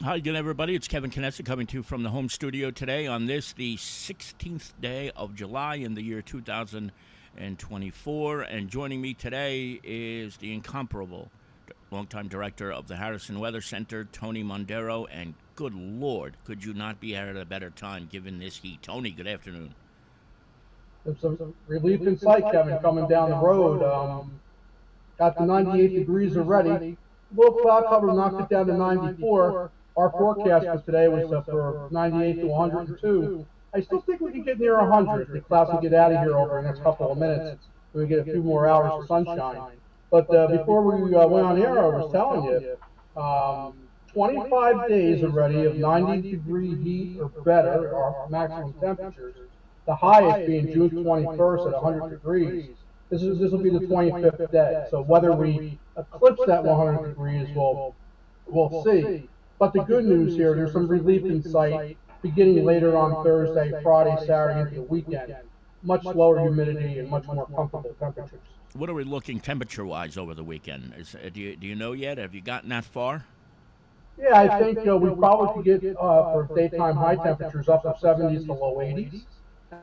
Hi again, everybody. It's Kevin Knesset coming to you from the home studio today on this, the 16th day of July in the year 2024. And joining me today is the incomparable longtime director of the Harrison Weather Center, Tony Mondero. And good Lord, could you not be at a better time given this heat? Tony, good afternoon. There's some relief in sight, Kevin, coming down the road. Got to 98 degrees already. Little cloud cover knocked it down to 94. Our forecast for today was for 98 to 102. I still think we can get near 100 if the clouds can get out of here over the next couple of minutes. We get a few more hours of sunshine. But before we went on air, I was telling you, 25 days already of 90-degree heat or better, our maximum temperatures. The highest being June 21st at 100 degrees. This will be the 25th day. So whether we eclipse that 100 degrees, we'll see. But the good news here, there's some relief in sight beginning later on Thursday, Friday, Saturday, into the weekend. Much lower humidity and much more comfortable temperatures. What are we looking temperature-wise over the weekend? Do you know yet? Have you gotten that far? Yeah, I think we probably could get for daytime high temperatures up to 70s to low 80s,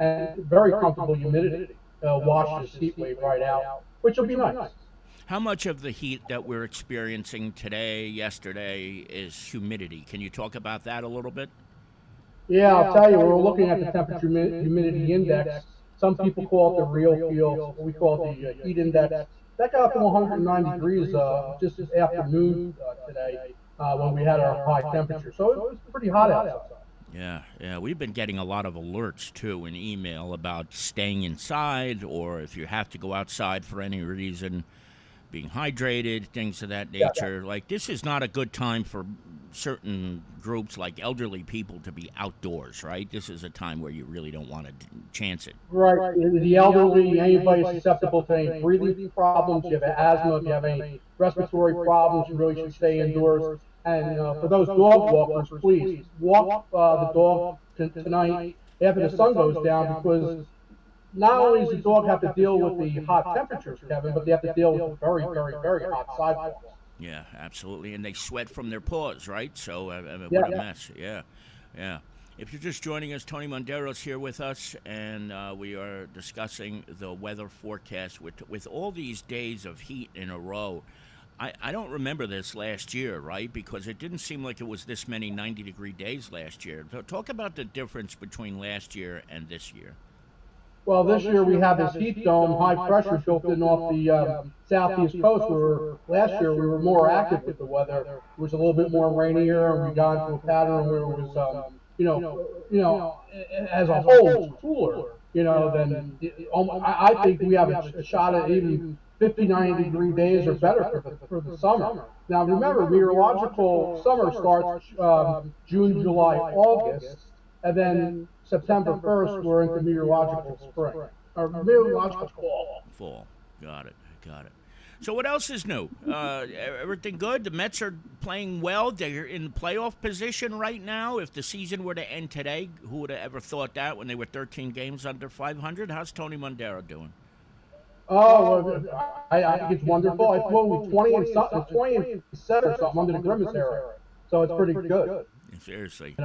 and very comfortable humidity. Wash this heat wave right out, which will be nice. How much of the heat that we're experiencing today, yesterday, is humidity? Can you talk about that a little bit? Yeah, I'll tell you, we're looking at the temperature humidity index. Some people call it the real feel. We call it the heat index. That got up to 109 degrees just this afternoon today when we had our high temperature. So it was pretty hot outside. Yeah, we've been getting a lot of alerts, too, in email about staying inside or if you have to go outside for any reason, being hydrated, things of that nature. Like, this is not a good time for certain groups, like elderly people, to be outdoors, right? This is a time where you really don't want to chance it. Right. The elderly, anybody susceptible to any breathing problems, you have asthma, if you have any respiratory problems, you really should stay indoors. And for those dog walkers, please walk the dog tonight after the sun goes down, because not only does the dog have to deal with the hot temperatures, Kevin, but they have to deal with the very, very, very hot sidewalks. Yeah, absolutely. And they sweat from their paws, right? So, Yeah. what a mess. Yeah. If you're just joining us, Tony Mondero's here with us, and we are discussing the weather forecast with all these days of heat in a row. I don't remember this last year, right? Because it didn't seem like it was this many 90-degree days last year. So talk about the difference between last year and this year. Well, this year we have this heat dome, high pressure built in off the southeast coast. Where last year we were more active with the weather. It was a little bit more rainier, and we got into a pattern where it was, as a whole, cooler. Than I think we have a shot at even 59-degree days or better for the summer. Now, remember, meteorological summer starts June, July, August, and then September 1st, we're into meteorological spring, or meteorological fall. Fall. Got it. So what else is new? Everything good? The Mets are playing well. They're in playoff position right now. If the season were to end today, who would have ever thought that when they were 13 games under 500? How's Tony Mondero doing? Oh, well, I think it's wonderful. I flew with 20 and 7 or something under the Grimace era, so it's pretty good. Seriously.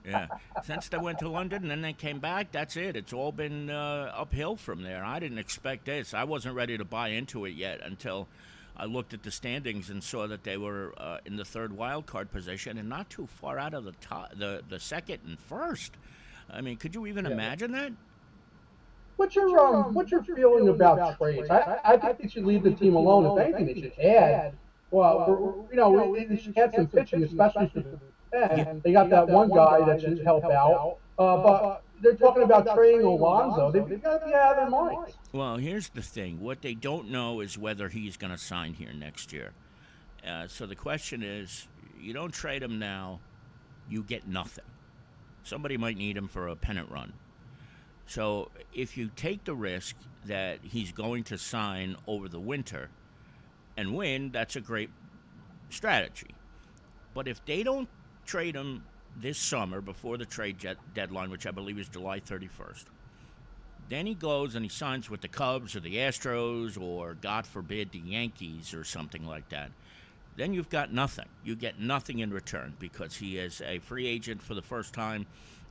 Yeah. Since they went to London and then they came back, that's it. It's all been uphill from there. I didn't expect this. I wasn't ready to buy into it yet until I looked at the standings and saw that they were in the third wild card position and not too far out of the second and first. I mean, could you even imagine that? What's your feeling about trades? I think they should leave the team alone. If anything, they should add. Well, they should add some pitching, especially for the end. They got that one guy that should help out. But they're talking about trading Alonso. They've got to be out of their minds. Well, here's the thing. What they don't know is whether he's going to sign here next year. So the question is, you don't trade him now, you get nothing. Somebody might need him for a pennant run. So if you take the risk that he's going to sign over the winter and win, that's a great strategy. But if they don't trade him this summer before the trade deadline, which I believe is July 31st, then he goes and he signs with the Cubs or the Astros or, God forbid, the Yankees or something like that. then you've got nothing. You get nothing in return because he is a free agent for the first time,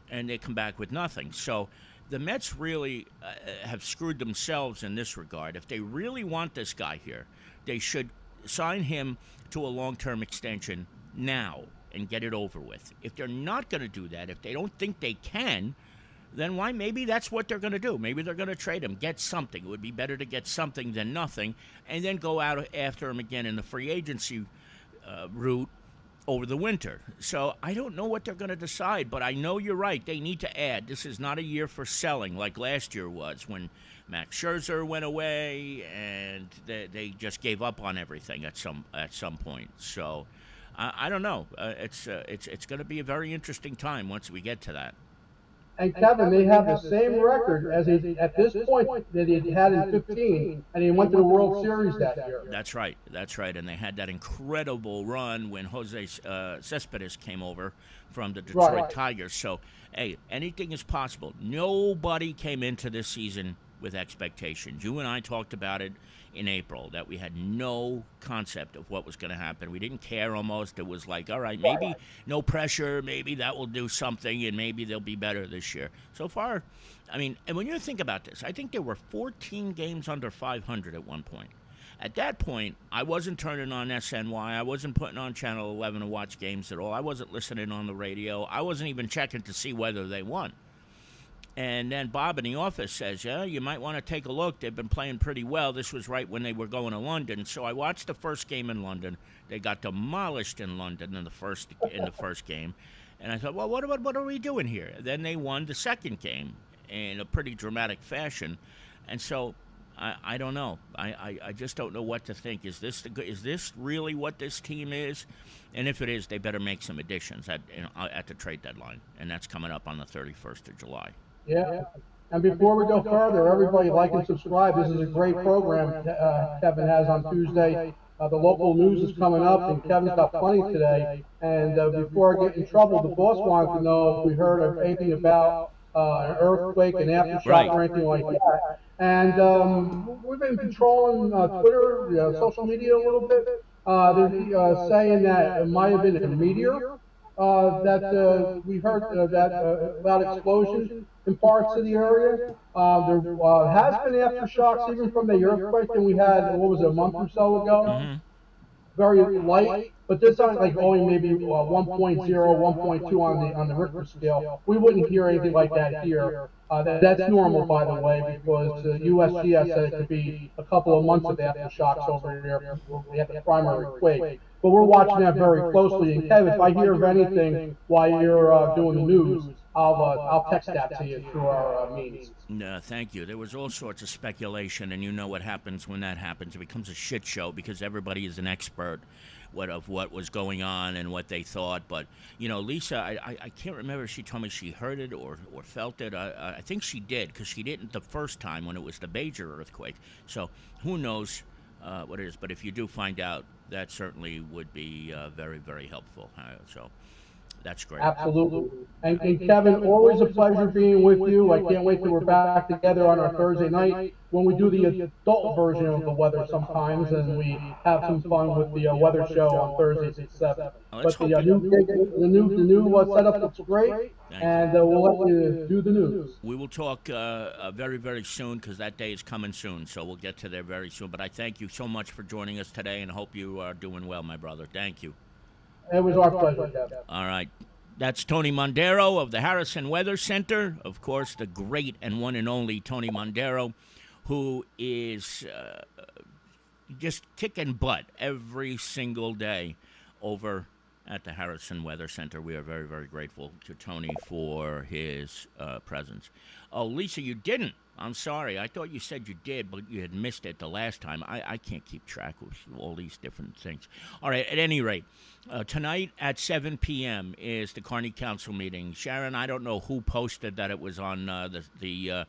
and they come back with nothing. So the Mets really have screwed themselves in this regard. If they really want this guy here, they should sign him to a long-term extension now and get it over with. If they're not going to do that, if they don't think they can, then why? Maybe that's what they're going to do. Maybe they're going to trade him, get something. It would be better to get something than nothing, and then go out after him again in the free agency route over the winter. So I don't know what they're going to decide, but I know you're right. They need to add. This is not a year for selling like last year was when Max Scherzer went away and they just gave up on everything at some point. So I don't know. It's going to be a very interesting time once we get to that. And Kevin, they have the same record as at this point that he had in 15, and he went to the World Series that year. That's right. And they had that incredible run when Jose Cespedes came over from the Detroit Tigers. So, hey, anything is possible. Nobody came into this season with expectations. You and I talked about it in April, that we had no concept of what was going to happen. We didn't care almost. It was like, all right, maybe no pressure, maybe that will do something, and maybe they'll be better this year. So far, I mean, and when you think about this, I think there were 14 games under 500 at one point. At that point, I wasn't turning on SNY. I wasn't putting on Channel 11 to watch games at all. I wasn't listening on the radio. I wasn't even checking to see whether they won. And then Bob in the office says, yeah, you might want to take a look. They've been playing pretty well. This was right when they were going to London. So I watched the first game in London. They got demolished in London in the first game. And I thought, well, what are we doing here? Then they won the second game in a pretty dramatic fashion. And so I don't know. I just don't know what to think. Is this really what this team is? And if it is, they better make some additions at the trade deadline. And that's coming up on the 31st of July. Yeah. And before we go further, everybody like and subscribe. This is a great program Kevin has on Tuesday. The local news is coming up, and Kevin's got plenty today. And before I get in trouble, the boss wanted to know if we heard of anything about an earthquake, an aftershock, or anything like that. And we've been controlling Twitter, social media a little bit. They're saying that it might have been a meteor that we heard about explosions in parts of the area. There has been aftershocks even from the earthquake that we had, what was it, a month or so ago? Mm-hmm. Very light, but this sounds like only maybe 1.0, 1.2 on the Richter scale. We wouldn't hear anything like that here. That's normal, by the way, because USGS said it could be a couple of months of aftershocks over here. We had the primary quake. But we're watching that very closely. And Kevin, if I hear of anything while you're doing the news, I'll text that to you through our means. No, thank you. There was all sorts of speculation, and you know what happens when that happens. It becomes a shit show because everybody is an expert of what was going on and what they thought. But, Lisa, I can't remember if she told me she heard it or felt it. I think she did, because she didn't the first time when it was the major earthquake. So who knows what it is. But if you do find out, that certainly would be very, very helpful. So that's great. Absolutely. And Kevin, always a pleasure being with you. I can't wait till we're back together on our Thursday night when we do the adult version of the weather sometimes, and we have some fun with the weather show on Thursdays at 7. But the new setup looks great, and we'll let you do the news. We will talk very, very soon, because that day is coming soon, so we'll get to there very soon. But I thank you so much for joining us today, and hope you are doing well, my brother. Thank you. It was our pleasure, Kevin. All right. That's Tony Mondero of the Harrison Weather Center. Of course, the great and one and only Tony Mondero, who is just kicking butt every single day over at the Harrison Weather Center. We are very, very grateful to Tony for his presence. Oh, Lisa, you didn't. I'm sorry. I thought you said you did, but you had missed it the last time. I can't keep track of all these different things. All right, at any rate, tonight at 7 p.m. is the Kearny Council meeting. Sharon, I don't know who posted that it was on the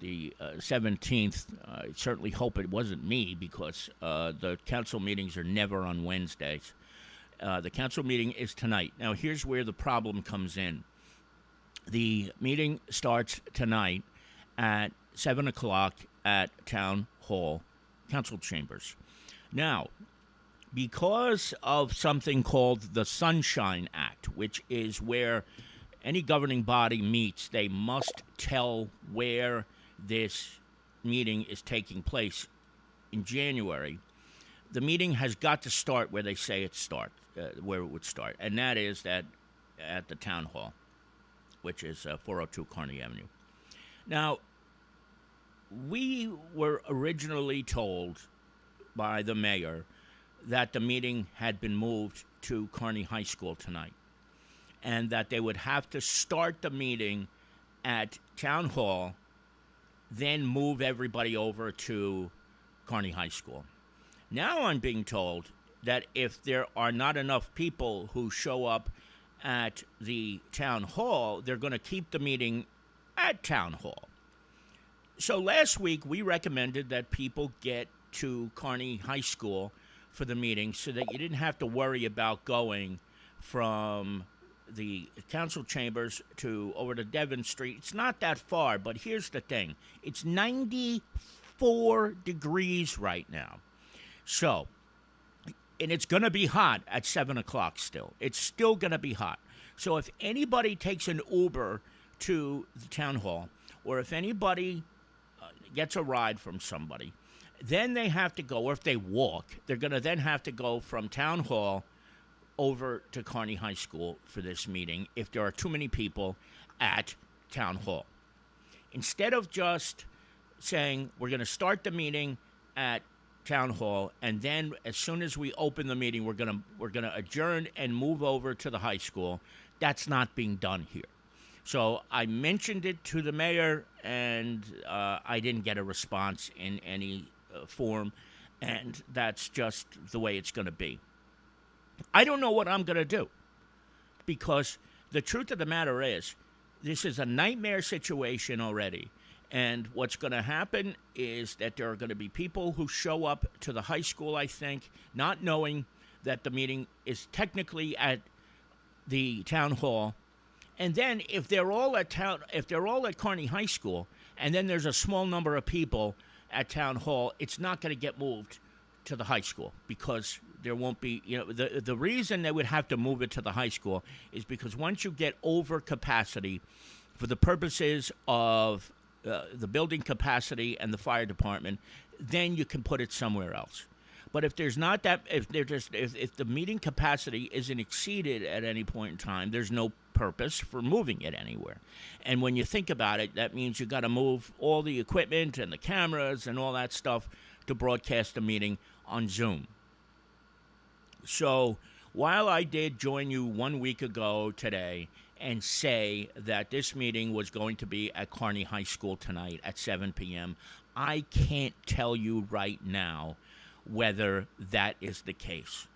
17th. I certainly hope it wasn't me, because the council meetings are never on Wednesdays. The council meeting is tonight. Now, here's where the problem comes in. The meeting starts tonight at 7 o'clock at Town Hall Council Chambers. Now, because of something called the Sunshine Act, which is where any governing body meets, they must tell where this meeting is taking place in January. The meeting has got to start where they say where it would start, and that is that at the town hall, which is 402 Kearny Avenue. Now, we were originally told by the mayor that the meeting had been moved to Kearny High School tonight, and that they would have to start the meeting at town hall, then move everybody over to Kearny High School. Now I'm being told that if there are not enough people who show up at the town hall, they're going to keep the meeting at town hall. So last week we recommended that people get to Kearny High School for the meeting so that you didn't have to worry about going from the council chambers to over to Devon Street. It's not that far, but here's the thing. It's 94 degrees right now. So, and it's going to be hot at 7 o'clock still. It's still going to be hot. So if anybody takes an Uber to the town hall, or if anybody gets a ride from somebody, then they have to go, or if they walk, they're going to then have to go from town hall over to Kearny High School for this meeting if there are too many people at town hall. Instead of just saying we're going to start the meeting at town hall, and then as soon as we open the meeting, we're gonna adjourn and move over to the high school. That's not being done here. So I mentioned it to the mayor, and I didn't get a response in any form, and that's just the way it's going to be. I don't know what I'm going to do, because the truth of the matter is, this is a nightmare situation already. And what's going to happen is that there are going to be people who show up to the high school, I think, not knowing that the meeting is technically at the town hall. And then if they're all at Kearny High School, and then there's a small number of people at town hall, it's not going to get moved to the high school, because there won't be, the reason they would have to move it to the high school is because once you get over capacity for the purposes of the building capacity and the fire department, then you can put it somewhere else. But if there's not that, if the meeting capacity isn't exceeded at any point in time, there's no purpose for moving it anywhere. And when you think about it, that means you got to move all the equipment and the cameras and all that stuff to broadcast the meeting on Zoom. So while I did join you 1 week ago today and say that this meeting was going to be at Kearny High School tonight at 7 p.m., I can't tell you right now whether that is the case.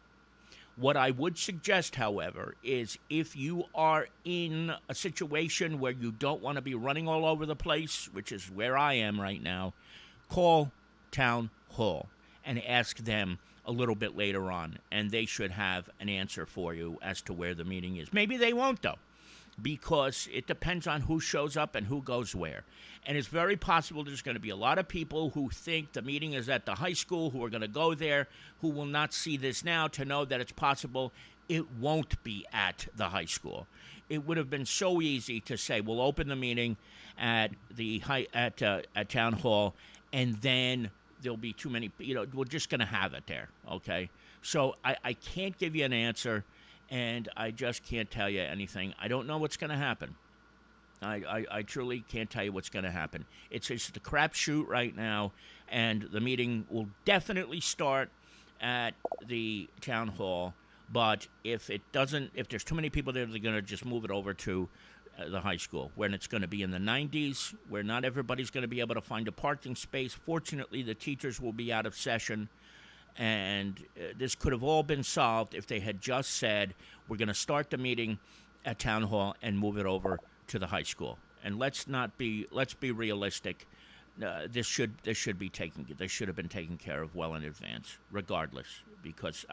What I would suggest, however, is if you are in a situation where you don't want to be running all over the place, which is where I am right now, call Town Hall and ask them a little bit later on, and they should have an answer for you as to where the meeting is. Maybe they won't, though, because it depends on who shows up and who goes where. And it's very possible there's going to be a lot of people who think the meeting is at the high school, who are going to go there, who will not see this now to know that it's possible it won't be at the high school. It would have been so easy to say, we'll open the meeting at at town hall, and then there'll be too many, we're just going to have it there, okay? So I can't give you an answer, and I just can't tell you anything. I don't know what's going to happen. I truly can't tell you what's going to happen. It's just a crapshoot right now, and the meeting will definitely start at the town hall, but if there's too many people there, they're going to just move it over to the high school, when it's going to be in the 90s, where not everybody's going to be able to find a parking space. Fortunately, the teachers will be out of session, and this could have all been solved if they had just said, we're going to start the meeting at town hall and move it over to the high school. And let's be realistic. This should have been taken care of well in advance, regardless, because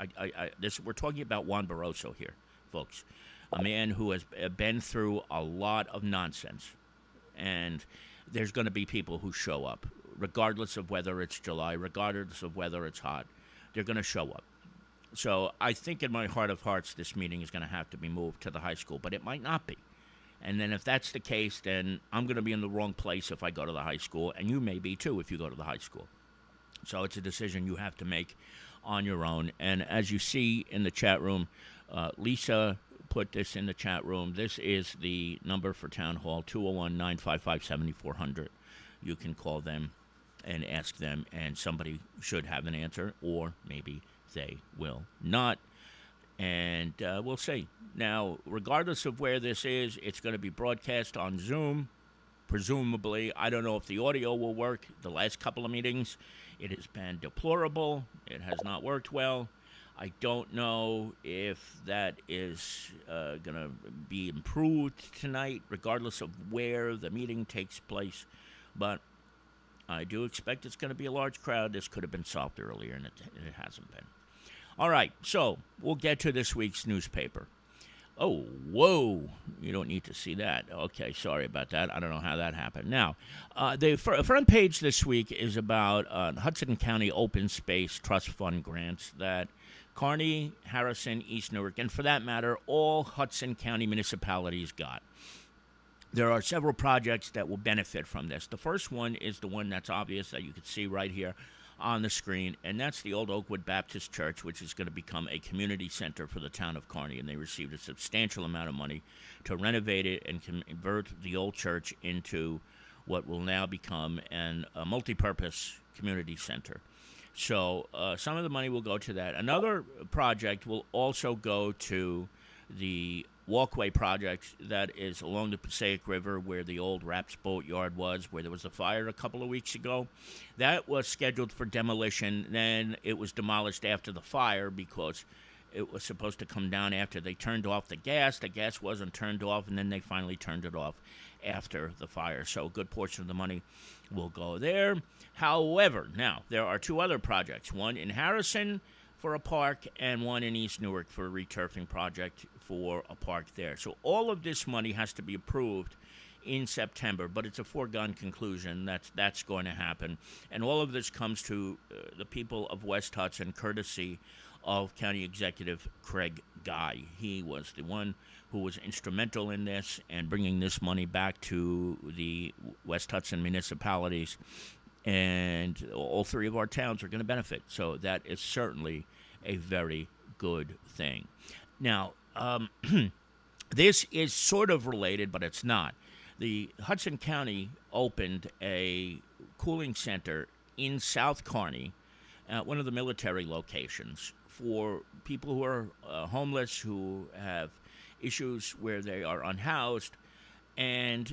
we're talking about Juan Barroso here, folks. A man who has been through a lot of nonsense. And there's going to be people who show up, regardless of whether it's July, regardless of whether it's hot. They're going to show up. So I think in my heart of hearts, this meeting is going to have to be moved to the high school, but it might not be. And then if that's the case, then I'm going to be in the wrong place if I go to the high school, and you may be too if you go to the high school. So it's a decision you have to make on your own. And as you see in the chat room, Lisa put this in the chat room. This is the number for Town Hall, 201-955-7400. You can call them and ask them, and somebody should have an answer, or maybe they will not. And we'll see. Now, regardless of where this is, it's going to be broadcast on Zoom, presumably. I don't know if the audio will work. The last couple of meetings, it has been deplorable. It has not worked well. I don't know if that is going to be improved tonight, regardless of where the meeting takes place. But I do expect it's going to be a large crowd. This could have been solved earlier, and it hasn't been. All right, so we'll get to this week's newspaper. Oh, whoa, you don't need to see that. Okay, sorry about that. I don't know how that happened. Now, the front page this week is about Hudson County Open Space Trust Fund grants that Kearny, Harrison, East Newark, and for that matter, all Hudson County municipalities got. There are several projects that will benefit from this. The first one is the one that's obvious that you can see right here on the screen, and that's the old Oakwood Baptist Church, which is going to become a community center for the town of Kearny, and they received a substantial amount of money to renovate it and convert the old church into what will now become a multi-purpose community center. So some of the money will go to that. Another project will also go to the walkway project that is along the Passaic River where the old Raps Boatyard was, where there was a fire a couple of weeks ago. That was scheduled for demolition. Then it was demolished after the fire because it was supposed to come down after they turned off the gas. The gas wasn't turned off, and then they finally turned it off after the fire. So a good portion of the money will go there. However, now, there are two other projects, one in Harrison for a park and one in East Newark for a returfing project for a park there. So all of this money has to be approved in September, but it's a foregone conclusion that's going to happen. And all of this comes to the people of West Hudson courtesy of County Executive Craig Guy. He was the one who was instrumental in this and bringing this money back to the West Hudson municipalities. And all three of our towns are going to benefit. So that is certainly a very good thing. Now, this is sort of related, but it's not. The Hudson County opened a cooling center in South Kearny, one of the military locations, for people who are homeless, who have issues where they are unhoused. And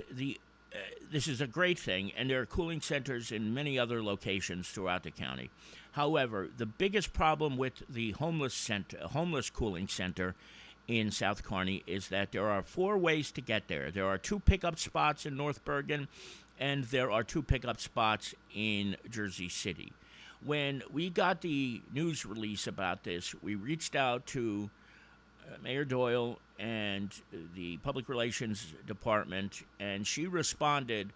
this is a great thing, and there are cooling centers in many other locations throughout the county. However, the biggest problem with the homeless cooling center in South Kearny is that there are 4 ways to get there. There are 2 pickup spots in North Bergen, and there are 2 pickup spots in Jersey City. When we got the news release about this, we reached out to Mayor Doyle and the Public Relations Department, and she responded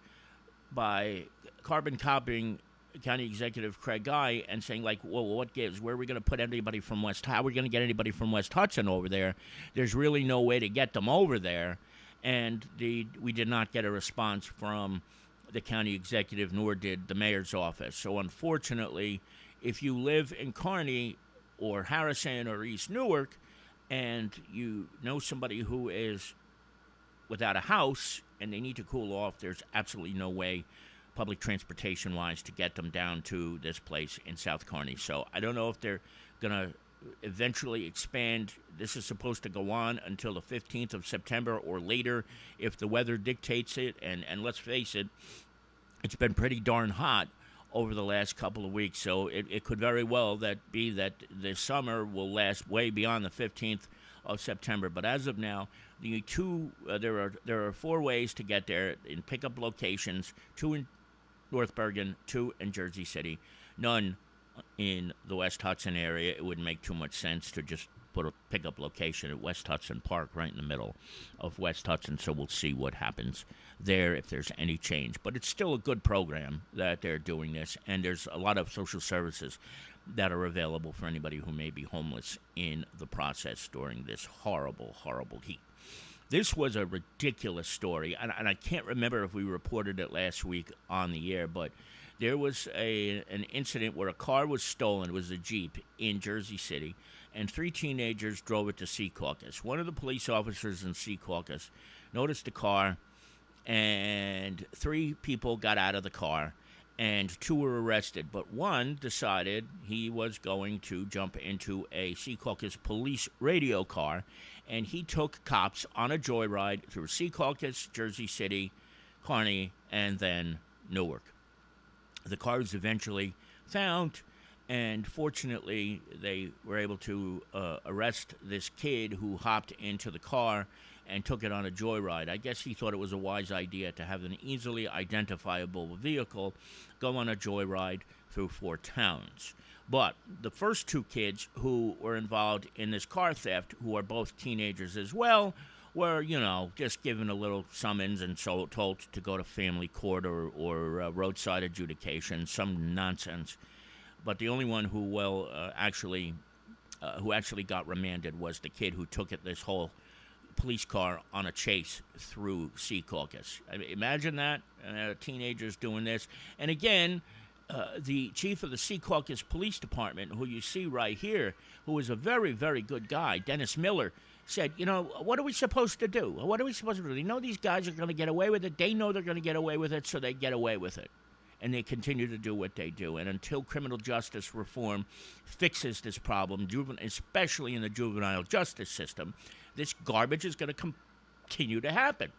by carbon copying County Executive Craig Guy and saying, like, well, what gives? Where are we going to put anybody from how are we going to get anybody from West Hudson over there? There's really no way to get them over there. And we did not get a response from the county executive, nor did the mayor's office. So unfortunately, if you live in Kearny or Harrison or East Newark, and you know somebody who is without a house and they need to cool off, there's absolutely no way, public transportation-wise, to get them down to this place in South Kearny. So I don't know if they're going to eventually expand. This is supposed to go on until the 15th of September or later if the weather dictates it. And let's face it, it's been pretty darn hot over the last couple of weeks, so it could very well be that the summer will last way beyond the 15th of September. But as of now, there are 4 ways to get there in pickup locations: 2 in North Bergen, 2 in Jersey City, none in the West Hudson area. It would make too much sense to just put a pickup location at West Hudson Park, right in the middle of West Hudson. So we'll see what happens there, if there's any change. But it's still a good program that they're doing this, and there's a lot of social services that are available for anybody who may be homeless in the process during this horrible, horrible heat. This was a ridiculous story, and I can't remember if we reported it last week on the air, but there was an incident where a car was stolen. It was a Jeep in Jersey City, and 3 teenagers drove it to Secaucus. One of the police officers in Secaucus noticed the car, and 3 people got out of the car, and 2 were arrested. But one decided he was going to jump into a Secaucus police radio car, and he took cops on a joyride through Secaucus, Jersey City, Kearny, and then Newark. The car was eventually found, and fortunately they were able to arrest this kid who hopped into the car and took it on a joyride. I guess he thought it was a wise idea to have an easily identifiable vehicle go on a joyride through 4 towns. But the first 2 kids who were involved in this car theft, who are both teenagers as well, were, just given a little summons and so told to go to family court or roadside adjudication, some nonsense. But the only one who actually got remanded was the kid who took this whole police car on a chase through Secaucus. I mean, imagine that, teenagers doing this. And again, the chief of the Secaucus Police Department, who you see right here, who is a very, very good guy, Dennis Miller, said, what are we supposed to do? What are we supposed to do? They know these guys are going to get away with it. They know they're going to get away with it, so they get away with it. And they continue to do what they do. And until criminal justice reform fixes this problem, especially in the juvenile justice system, this garbage is going to continue to happen.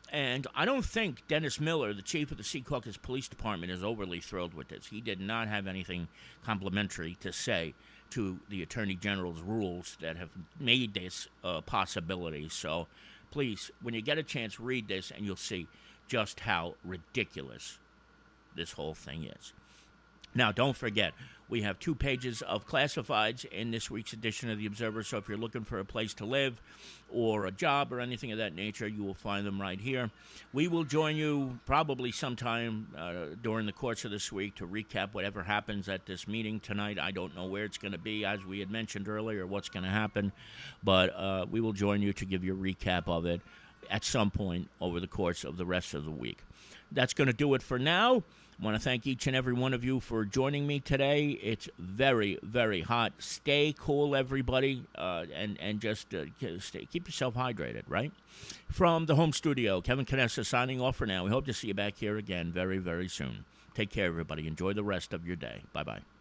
And I don't think Dennis Miller, the chief of the Secaucus Police Department, is overly thrilled with this. He did not have anything complimentary to say to the Attorney General's rules that have made this a possibility. So please, when you get a chance, read this and you'll see just how ridiculous this whole thing is. Now, don't forget, we have 2 pages of classifieds in this week's edition of The Observer, so if you're looking for a place to live or a job or anything of that nature, you will find them right here. We will join you probably sometime during the course of this week to recap whatever happens at this meeting tonight. I don't know where it's going to be, as we had mentioned earlier, what's going to happen, but we will join you to give you a recap of it at some point over the course of the rest of the week. That's going to do it for now. I want to thank each and every one of you for joining me today. It's very, very hot. Stay cool, everybody, and just keep yourself hydrated, right? From the home studio, Kevin Canessa signing off for now. We hope to see you back here again very, very soon. Take care, everybody. Enjoy the rest of your day. Bye-bye.